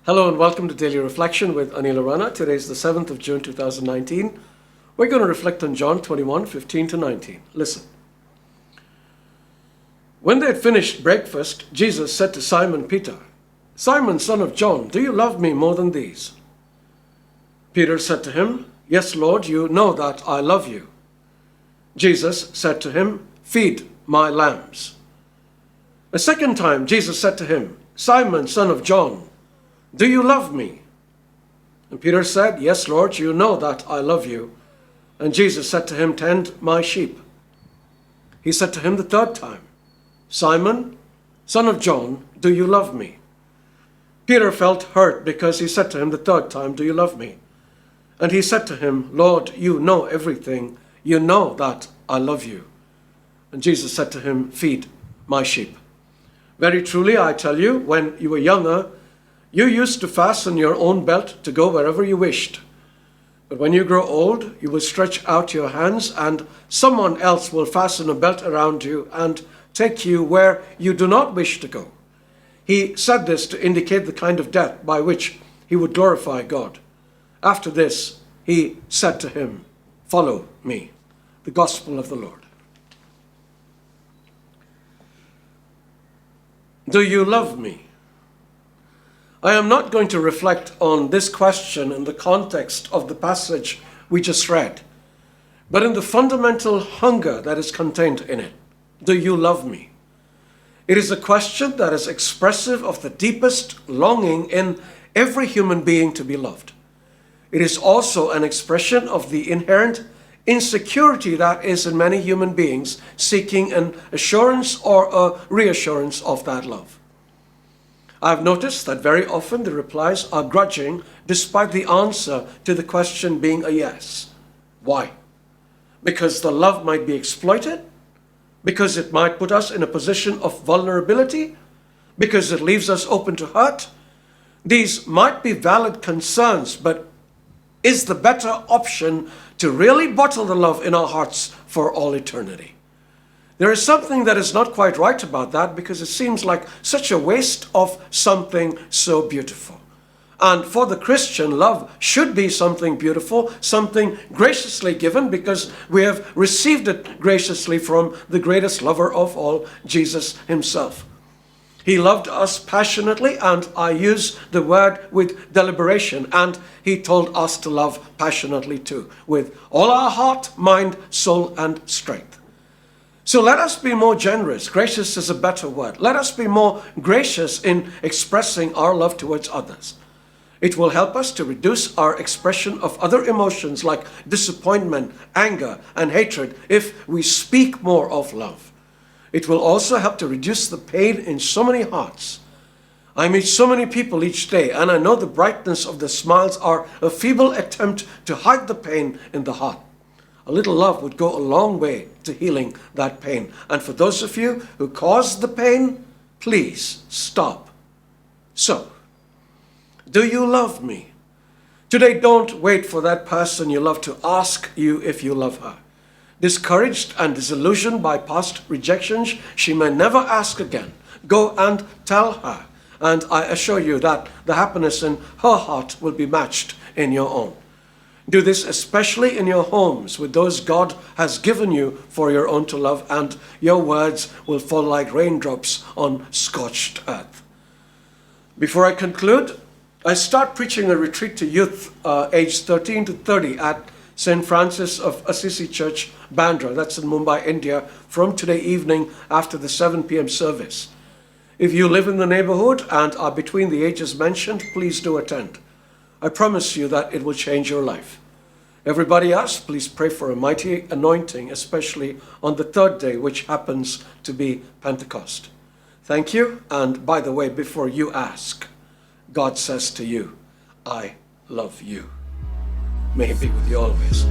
Hello and welcome to Daily Reflection with Aneel Aranha. Today is the 7th of June 2019. We're going to reflect on John 21:15 to 19. Listen. When they had finished breakfast, Jesus said to Simon Peter, "Simon, son of John, do you love me more than these?" Peter said to him, "Yes, Lord, you know that I love you." Jesus said to him, "Feed my lambs." A second time, Jesus said to him, "Simon, son of John, do you love me?" And Peter said, "Yes, Lord, you know that I love you." And Jesus said to him, "Tend my sheep." He said to him the third time, "Simon, son of John, do you love me?" Peter felt hurt because he said to him the third time, "Do you love me?" And he said to him, "Lord, you know everything. You know that I love you." And Jesus said to him, "Feed my sheep. Very truly, I tell you, when you were younger, you used to fasten your own belt to go wherever you wished. But when you grow old, you will stretch out your hands, and someone else will fasten a belt around you and take you where you do not wish to go." He said this to indicate the kind of death by which he would glorify God. After this, he said to him, "Follow me." The Gospel of the Lord. Do you love me? I am not going to reflect on this question in the context of the passage we just read, but in the fundamental hunger that is contained in it. Do you love me? It is a question that is expressive of the deepest longing in every human being to be loved. It is also an expression of the inherent insecurity that is in many human beings seeking an assurance or a reassurance of that love. I've noticed that very often the replies are grudging despite the answer to the question being a yes. Why? Because the love might be exploited? Because it might put us in a position of vulnerability? Because it leaves us open to hurt? These might be valid concerns, but is the better option to really bottle the love in our hearts for all eternity? There is something that is not quite right about that, because it seems like such a waste of something so beautiful. And for the Christian, love should be something beautiful, something graciously given, because we have received it graciously from the greatest lover of all, Jesus himself. He loved us passionately, and I use the word with deliberation, and he told us to love passionately too, with all our heart, mind, soul, and strength. So let us be more generous. Gracious is a better word. Let us be more gracious in expressing our love towards others. It will help us to reduce our expression of other emotions like disappointment, anger, and hatred if we speak more of love. It will also help to reduce the pain in so many hearts. I meet so many people each day, and I know the brightness of the smiles are a feeble attempt to hide the pain in the heart. A little love would go a long way to healing that pain. And for those of you who caused the pain, please stop. So, do you love me? Today, don't wait for that person you love to ask you if you love her. Discouraged and disillusioned by past rejections, she may never ask again. Go and tell her, and I assure you that the happiness in her heart will be matched in your own. Do this especially in your homes with those God has given you for your own to love, and your words will fall like raindrops on scorched earth. Before I conclude, I start preaching a retreat to youth aged 13 to 30 at St. Francis of Assisi Church, Bandra. That's in Mumbai, India, from today evening after the 7 p.m. service. If you live in the neighborhood and are between the ages mentioned, please do attend. I promise you that it will change your life. Everybody else, please pray for a mighty anointing, especially on the third day, which happens to be Pentecost. Thank you. And by the way, before you ask, God says to you, I love you. May he be with you always.